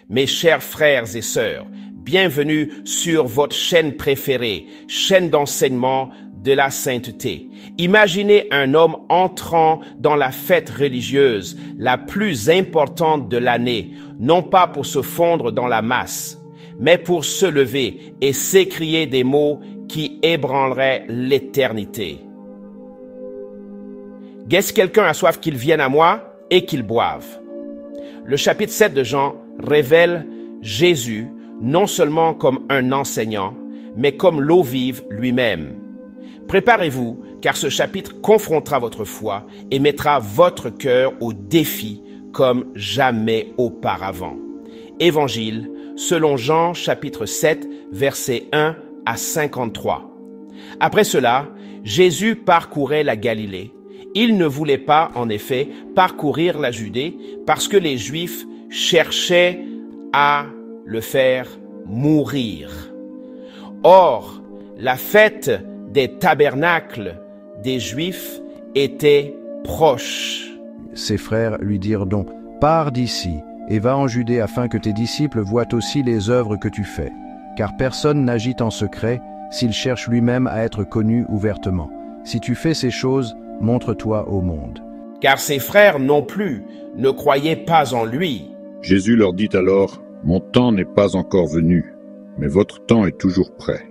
Mes chers frères et sœurs, bienvenue sur votre chaîne préférée, chaîne d'enseignement de la sainteté. Imaginez un homme entrant dans la fête religieuse la plus importante de l'année, non pas pour se fondre dans la masse, mais pour se lever et s'écrier des mots qui ébranleraient l'éternité. Est-ce quelqu'un a soif qu'il vienne à moi et qu'il boive? Le chapitre 7 de Jean révèle Jésus non seulement comme un enseignant, mais comme l'eau vive lui-même. Préparez-vous, car ce chapitre confrontera votre foi et mettra votre cœur au défi comme jamais auparavant. Évangile selon Jean chapitre 7, versets 1 à 53. Après cela, Jésus parcourait la Galilée. Il ne voulait pas, en effet, parcourir la Judée parce que les Juifs cherchaient à le faire mourir. Or, la fête des tabernacles des Juifs était proche. Ses frères lui dirent donc, « Pars d'ici et va en Judée afin que tes disciples voient aussi les œuvres que tu fais. Car personne n'agit en secret s'il cherche lui-même à être connu ouvertement. Si tu fais ces choses, montre-toi au monde. » Car ses frères non plus ne croyaient pas en lui. Jésus leur dit alors, « Mon temps n'est pas encore venu, mais votre temps est toujours prêt.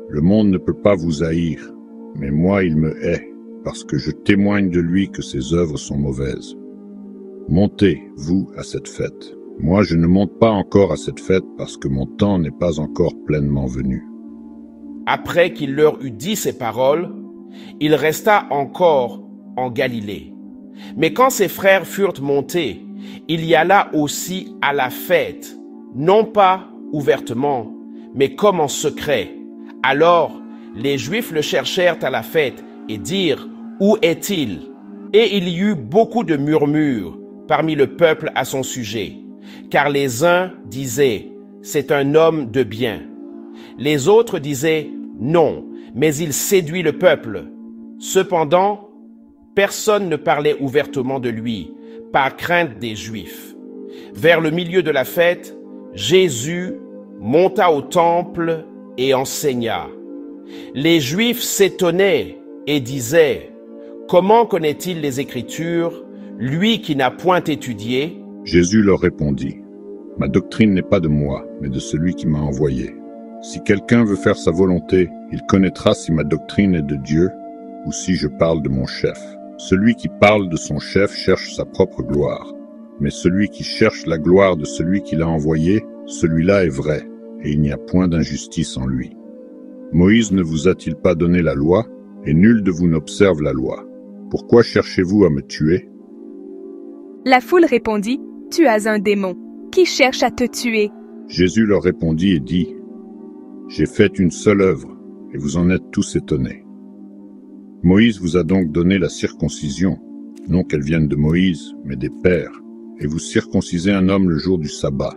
Le monde ne peut pas vous haïr, mais moi il me hait, parce que je témoigne de lui que ses œuvres sont mauvaises. Montez, vous, à cette fête. Moi je ne monte pas encore à cette fête parce que mon temps n'est pas encore pleinement venu. » Après qu'il leur eut dit ces paroles, il resta encore en Galilée. Mais quand ses frères furent montés, il y alla aussi à la fête, non pas ouvertement, mais comme en secret. Alors les Juifs le cherchèrent à la fête et dirent, « Où est-il » Et il y eut beaucoup de murmures parmi le peuple à son sujet, car les uns disaient, « C'est un homme de bien ». Les autres disaient, « Non, mais il séduit le peuple. » Cependant, personne ne parlait ouvertement de lui, par crainte des Juifs. Vers le milieu de la fête, Jésus monta au temple et enseigna. Les Juifs s'étonnaient et disaient, « Comment connaît-il les Écritures, lui qui n'a point étudié ?» Jésus leur répondit, « Ma doctrine n'est pas de moi, mais de celui qui m'a envoyé. Si quelqu'un veut faire sa volonté, il connaîtra si ma doctrine est de Dieu ou si je parle de mon chef. Celui qui parle de son chef cherche sa propre gloire, mais celui qui cherche la gloire de celui qui l'a envoyé, celui-là est vrai, et il n'y a point d'injustice en lui. Moïse ne vous a-t-il pas donné la loi, et nul de vous n'observe la loi? Pourquoi cherchez-vous à me tuer? » La foule répondit, « Tu as un démon. Qui cherche à te tuer? » Jésus leur répondit et dit, « J'ai fait une seule œuvre, et vous en êtes tous étonnés. Moïse vous a donc donné la circoncision, non qu'elle vienne de Moïse, mais des pères, et vous circoncisez un homme le jour du sabbat.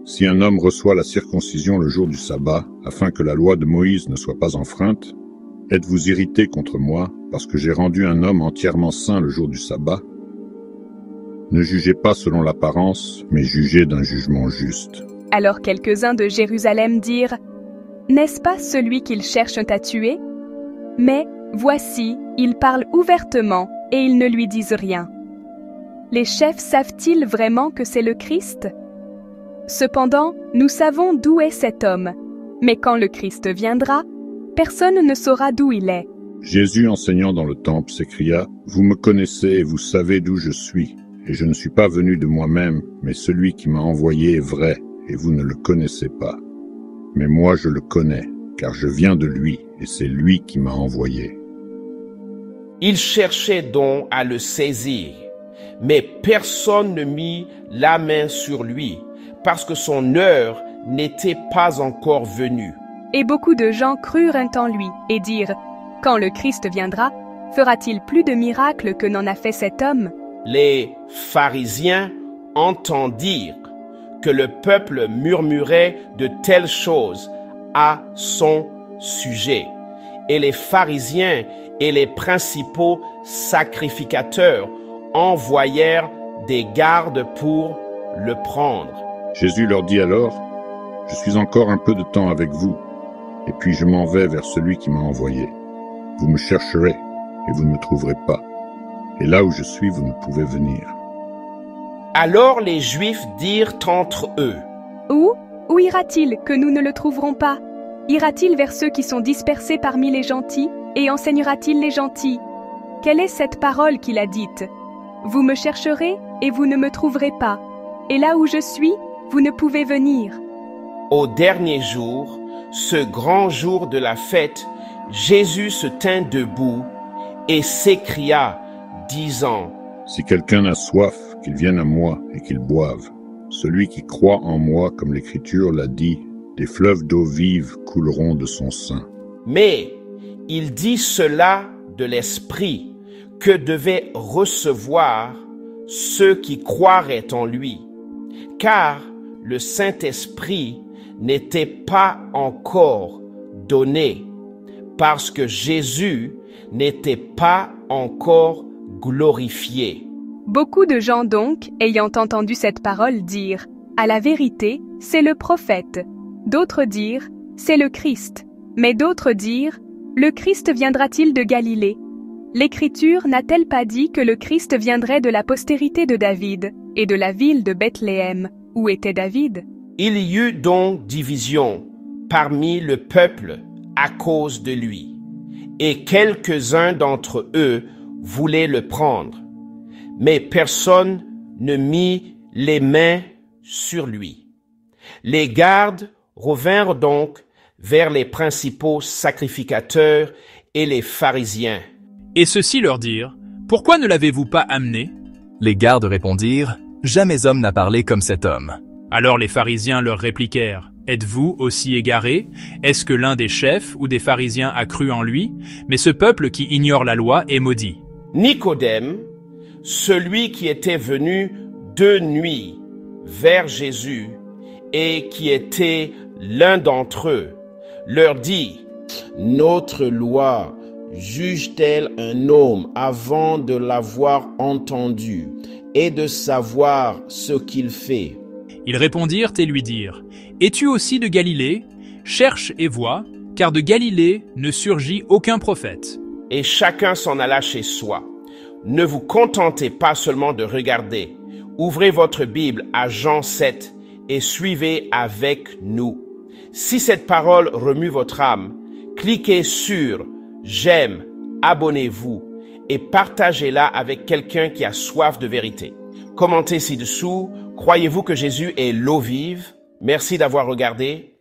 Si un homme reçoit la circoncision le jour du sabbat, afin que la loi de Moïse ne soit pas enfreinte, êtes-vous irrités contre moi, parce que j'ai rendu un homme entièrement saint le jour du sabbat? Ne jugez pas selon l'apparence, mais jugez d'un jugement juste. » Alors quelques-uns de Jérusalem dirent, « N'est-ce pas celui qu'ils cherchent à tuer? Mais voici, il parle ouvertement et ils ne lui disent rien. Les chefs savent-ils vraiment que c'est le Christ? Cependant, nous savons d'où est cet homme, mais quand le Christ viendra, personne ne saura d'où il est. » Jésus, enseignant dans le temple, s'écria, « Vous me connaissez et vous savez d'où je suis, et je ne suis pas venu de moi-même, mais celui qui m'a envoyé est vrai, et vous ne le connaissez pas. Mais moi je le connais, car je viens de lui, et c'est lui qui m'a envoyé. » Ils cherchaient donc à le saisir, mais personne ne mit la main sur lui, parce que son heure n'était pas encore venue. Et beaucoup de gens crurent en lui et dirent, « Quand le Christ viendra, fera-t-il plus de miracles que n'en a fait cet homme ?» Les pharisiens entendirent que le peuple murmurait de telles choses à son sujet. Et les pharisiens et les principaux sacrificateurs envoyèrent des gardes pour le prendre. Jésus leur dit alors, « Je suis encore un peu de temps avec vous, et puis je m'en vais vers celui qui m'a envoyé. Vous me chercherez, et vous ne me trouverez pas. Et là où je suis, vous ne pouvez venir. » Alors les Juifs dirent entre eux, « Où ira-t-il que nous ne le trouverons pas? Ira-t-il vers ceux qui sont dispersés parmi les gentils, et enseignera-t-il les gentils? Quelle est cette parole qu'il a dite? Vous me chercherez, et vous ne me trouverez pas. Et là où je suis, vous ne pouvez venir. » Au dernier jour, ce grand jour de la fête, Jésus se tint debout et s'écria, disant, « Si quelqu'un a soif, qu'il vienne à moi et qu'il boive. Celui qui croit en moi, comme l'Écriture l'a dit, des fleuves d'eau vive couleront de son sein. » Mais il dit cela de l'Esprit que devaient recevoir ceux qui croiraient en lui, car le Saint-Esprit n'était pas encore donné, parce que Jésus n'était pas encore glorifié. Beaucoup de gens donc, ayant entendu cette parole, dirent « À la vérité, c'est le prophète ». D'autres dirent « C'est le Christ ». Mais d'autres dirent « Le Christ viendra-t-il de Galilée ?» L'Écriture n'a-t-elle pas dit que le Christ viendrait de la postérité de David et de la ville de Bethléem, où était David? Il y eut donc division parmi le peuple à cause de lui, et quelques-uns d'entre eux voulaient le prendre, mais personne ne mit les mains sur lui. Les gardes revinrent donc vers les principaux sacrificateurs et les pharisiens. Et ceux-ci leur dirent, « Pourquoi ne l'avez-vous pas amené ?» Les gardes répondirent, « Jamais homme n'a parlé comme cet homme. » Alors les pharisiens leur répliquèrent, « Êtes-vous aussi égarés? Est-ce que l'un des chefs ou des pharisiens a cru en lui? Mais ce peuple qui ignore la loi est maudit. » Nicodème, celui qui était venu de nuit vers Jésus et qui était l'un d'entre eux, leur dit, « Notre loi juge-t-elle un homme avant de l'avoir entendu et de savoir ce qu'il fait? » Ils répondirent et lui dirent, « Es-tu aussi de Galilée? Cherche et vois, car de Galilée ne surgit aucun prophète. » Et chacun s'en alla chez soi. Ne vous contentez pas seulement de regarder. Ouvrez votre Bible à Jean 7 et suivez avec nous. Si cette parole remue votre âme, cliquez sur « J'aime », abonnez-vous et partagez-la avec quelqu'un qui a soif de vérité. Commentez ci-dessous. Croyez-vous que Jésus est l'eau vive? Merci d'avoir regardé.